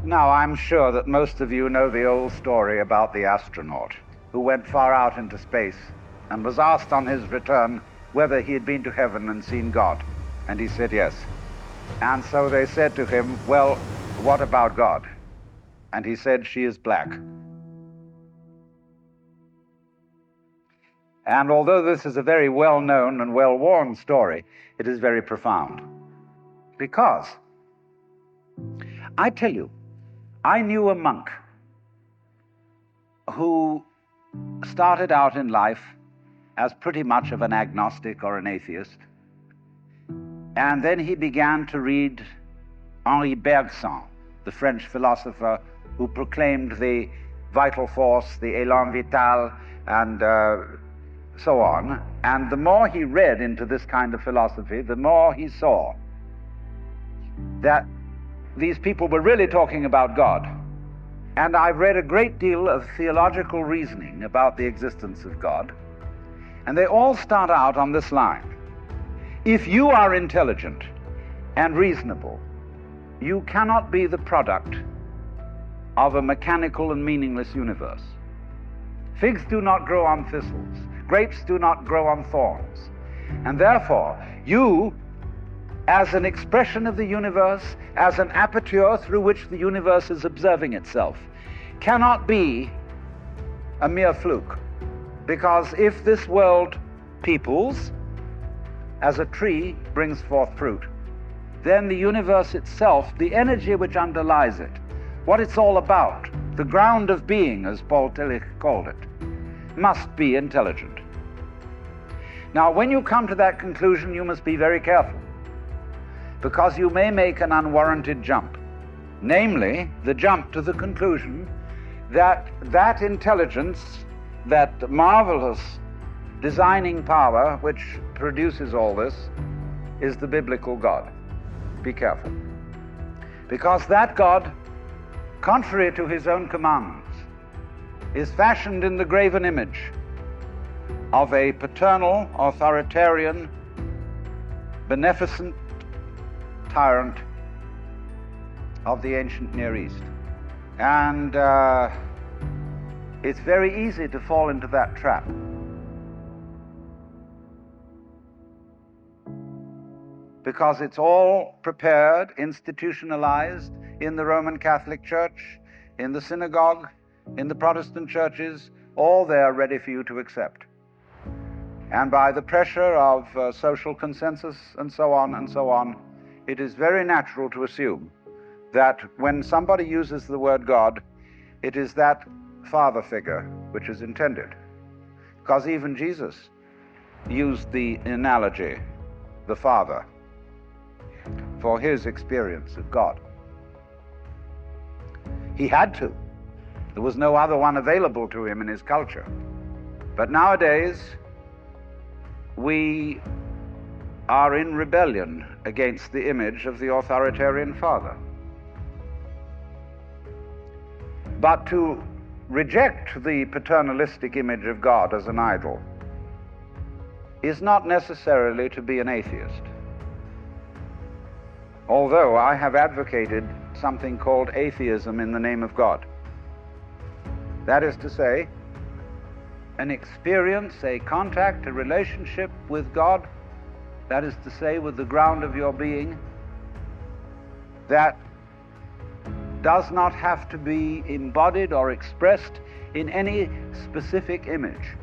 Now, I'm sure that most of you know the old story about the astronaut who went far out into space and was asked on his return whether he had been to heaven and seen God. And he said yes. And so they said to him, well, what about God? And he said, she is black. And although this is a very well-known and well-worn story, it is very profound. Because, I tell you, I knew a monk who started out in life as pretty much of an agnostic or an atheist. And then he began to read Henri Bergson, the French philosopher who proclaimed the vital force, the élan vital, and so on. And the more he read into this kind of philosophy, the more he saw that these people were really talking about God. And I've read a great deal of theological reasoning about the existence of God, and they all start out on this line. If you are intelligent and reasonable, you cannot be the product of a mechanical and meaningless universe. Figs do not grow on thistles. Grapes do not grow on thorns. And therefore, you, as an expression of the universe, as an aperture through which the universe is observing itself, cannot be a mere fluke. Because if this world peoples, as a tree brings forth fruit, then the universe itself, the energy which underlies it, what it's all about, the ground of being, as Paul Tillich called it, must be intelligent. Now, when you come to that conclusion, you must be very careful, because you may make an unwarranted jump, namely the jump to the conclusion that that intelligence, that marvelous designing power which produces all this, is the biblical God. Be careful. Because that God, contrary to his own commandments, is fashioned in the graven image of a paternal, authoritarian, beneficent tyrant of the ancient Near East. And it's very easy to fall into that trap. Because it's all prepared, institutionalized in the Roman Catholic Church, in the synagogue, in the Protestant churches, all there ready for you to accept. And by the pressure of social consensus and so on, it is very natural to assume that when somebody uses the word God, it is that father figure which is intended. Because even Jesus used the analogy, the Father, for his experience of God. He had to. There was no other one available to him in his culture. But nowadays, we are in rebellion against the image of the authoritarian father. But to reject the paternalistic image of God as an idol is not necessarily to be an atheist. Although I have advocated something called atheism in the name of God. That is to say, an experience, a contact, a relationship with God, that is to say, with the ground of your being, that does not have to be embodied or expressed in any specific image.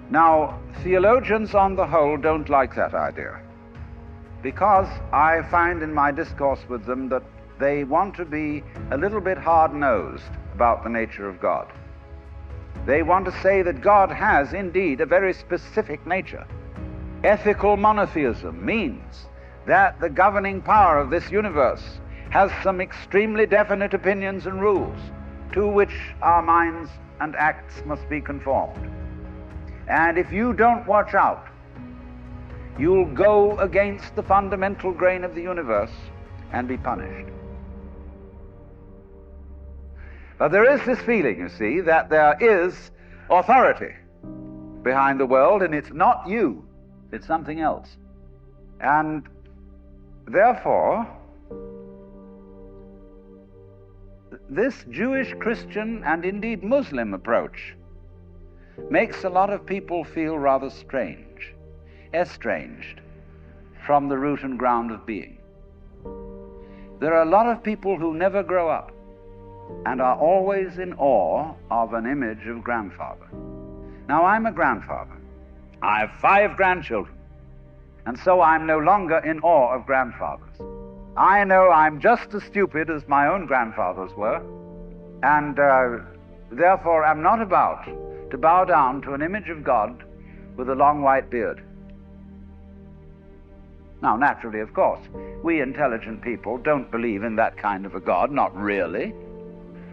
Now, theologians on the whole don't like that idea, because I find in my discourse with them that they want to be a little bit hard-nosed about the nature of God. They want to say that God has indeed a very specific nature. Ethical monotheism means that the governing power of this universe has some extremely definite opinions and rules to which our minds and acts must be conformed. And if you don't watch out, you'll go against the fundamental grain of the universe and be punished. But there is this feeling, you see, that there is authority behind the world, and it's not you, it's something else. And therefore, this Jewish, Christian, and indeed Muslim approach makes a lot of people feel rather strange, estranged from the root and ground of being. There are a lot of people who never grow up and are always in awe of an image of grandfather. Now, I'm a grandfather. I have 5 grandchildren, and so I'm no longer in awe of grandfathers. I know I'm just as stupid as my own grandfathers were, and therefore am not about to bow down to an image of God with a long white beard. Now, naturally, of course, we intelligent people don't believe in that kind of a God, not really.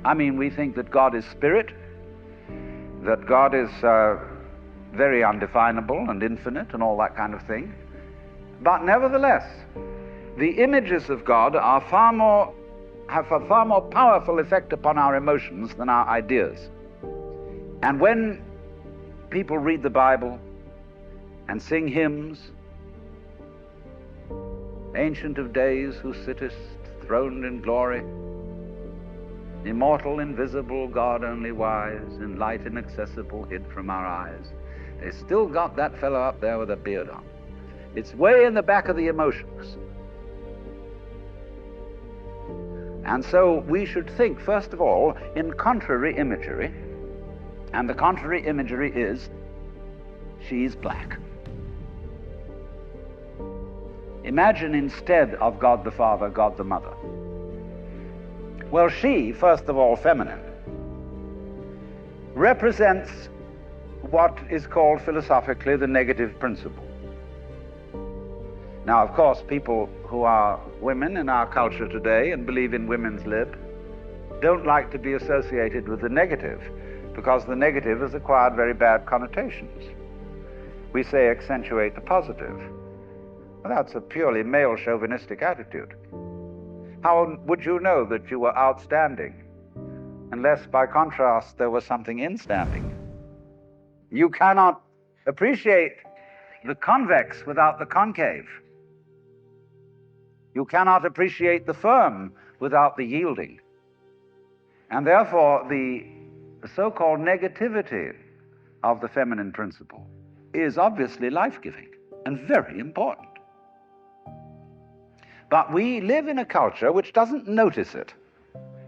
I mean, we think that God is spirit, that God is very undefinable and infinite and all that kind of thing. But nevertheless, the images of God are have a far more powerful effect upon our emotions than our ideas. And when people read the Bible and sing hymns, Ancient of Days, who sittest throned in glory, immortal, invisible, God only wise, in light inaccessible, hid from our eyes, they still got that fellow up there with a beard on. It's way in the back of the emotions. And so we should think, first of all, in contrary imagery, and the contrary imagery is, she's black. Imagine instead of God the Father, God the Mother. Well, she, first of all, feminine, represents what is called philosophically the negative principle. Now, of course, people who are women in our culture today and believe in women's lib don't like to be associated with the negative, because the negative has acquired very bad connotations. We say accentuate the positive. Well, that's a purely male chauvinistic attitude. How would you know that you were outstanding unless by contrast there was something instanding? You cannot appreciate the convex without the concave. You cannot appreciate the firm without the yielding. And therefore, the so-called negativity of the feminine principle is obviously life-giving and very important. But we live in a culture which doesn't notice it.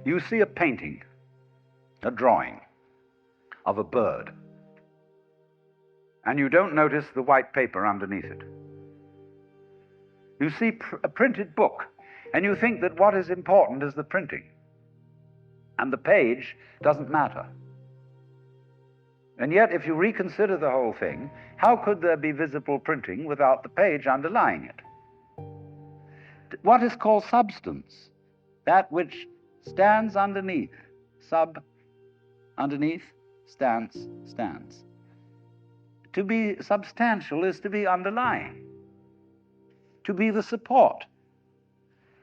You see a painting, a drawing of a bird, and you don't notice the white paper underneath it. You see a printed book, and you think that what is important is the printing, and the page doesn't matter. And yet, if you reconsider the whole thing, how could there be visible printing without the page underlying it? What is called substance, that which stands underneath, underneath, stands. To be substantial is to be underlying, to be the support,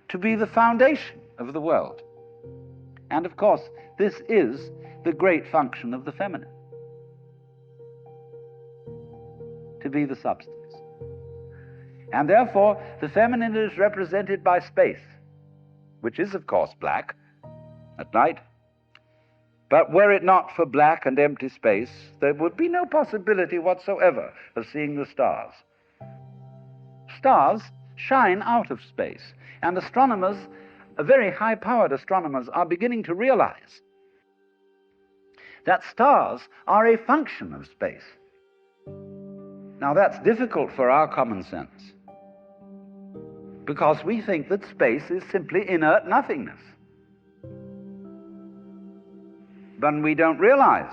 to be the foundation of the world. And of course, this is the great function of the feminine, to be the substance. And therefore, the feminine is represented by space, which is, of course, black at night. But were it not for black and empty space, there would be no possibility whatsoever of seeing the stars. Stars shine out of space, and astronomers, very high-powered astronomers, are beginning to realize that stars are a function of space. Now, that's difficult for our common sense, because we think that space is simply inert nothingness. But we don't realize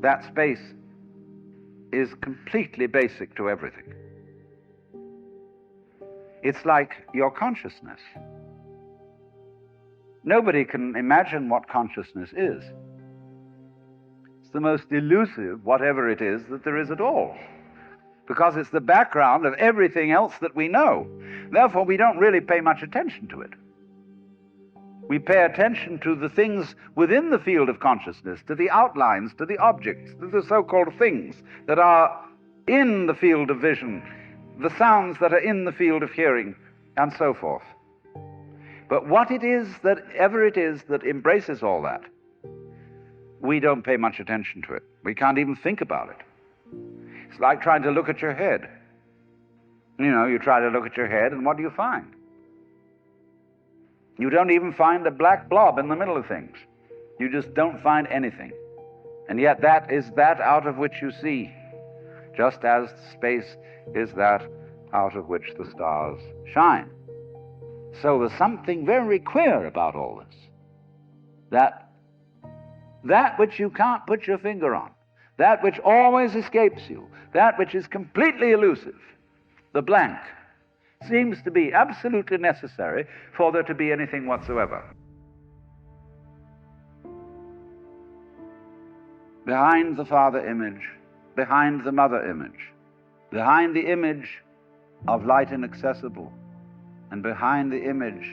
that space is completely basic to everything. It's like your consciousness. Nobody can imagine what consciousness is. It's the most elusive, whatever it is, that there is at all, because it's the background of everything else that we know. Therefore, we don't really pay much attention to it. We pay attention to the things within the field of consciousness, to the outlines, to the objects, to the so-called things that are in the field of vision, the sounds that are in the field of hearing, and so forth. But what it is that ever it is that embraces all that, we don't pay much attention to it. We can't even think about it. It's like trying to look at your head. You know, you try to look at your head, and what do you find? You don't even find a black blob in the middle of things. You just don't find anything. And yet that is that out of which you see, just as space is that out of which the stars shine. So there's something very queer about all this. That which you can't put your finger on, that which always escapes you, that which is completely elusive, the blank, seems to be absolutely necessary for there to be anything whatsoever. Behind the Father image, behind the Mother image, behind the image of light inaccessible, and behind the image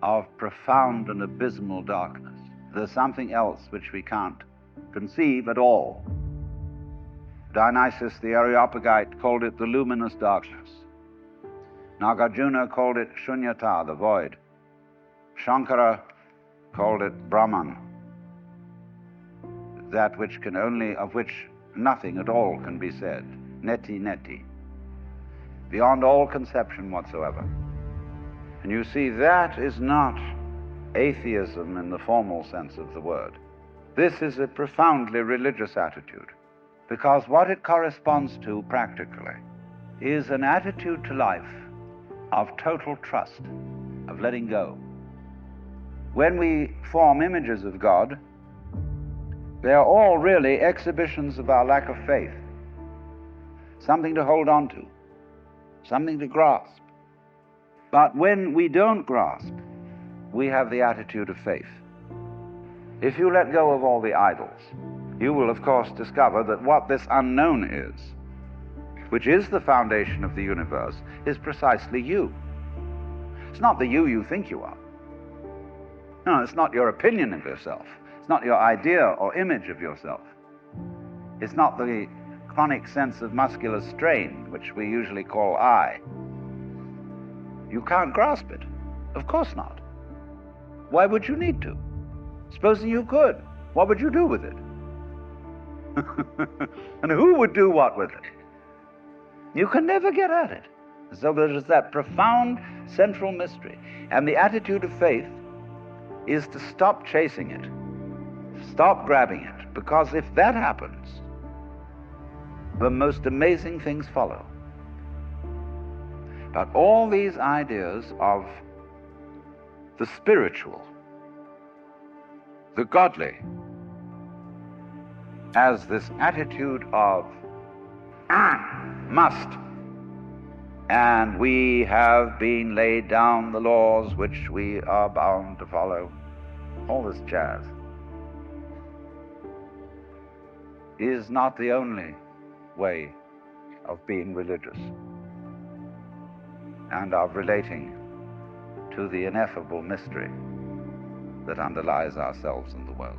of profound and abysmal darkness, there's something else which we can't conceive at all. Dionysius the Areopagite called it the luminous darkness. Nagarjuna called it shunyata, the void. Shankara called it Brahman, that which can only, of which nothing at all can be said. Neti neti, beyond all conception whatsoever. And you see, that is not atheism in the formal sense of the word. This is a profoundly religious attitude, because what it corresponds to practically is an attitude to life of total trust, of letting go. When we form images of God, they are all really exhibitions of our lack of faith, something to hold on to, something to grasp. But when we don't grasp, we have the attitude of faith. If you let go of all the idols, you will of course discover that what this unknown is, which is the foundation of the universe, is precisely you. It's not the you think you are. No, it's not your opinion of yourself. It's not your idea or image of yourself. It's not the chronic sense of muscular strain, which we usually call I. You can't grasp it. Of course not. Why would you need to? Supposing you could, what would you do with it? And who would do what with it? You can never get at it. So there is that profound central mystery. And the attitude of faith is to stop chasing it, stop grabbing it, because if that happens, the most amazing things follow. But all these ideas of the spiritual, the godly, as this attitude of must, and we have been laid down the laws which we are bound to follow, all this jazz, is not the only way of being religious and of relating to the ineffable mystery that underlies ourselves and the world.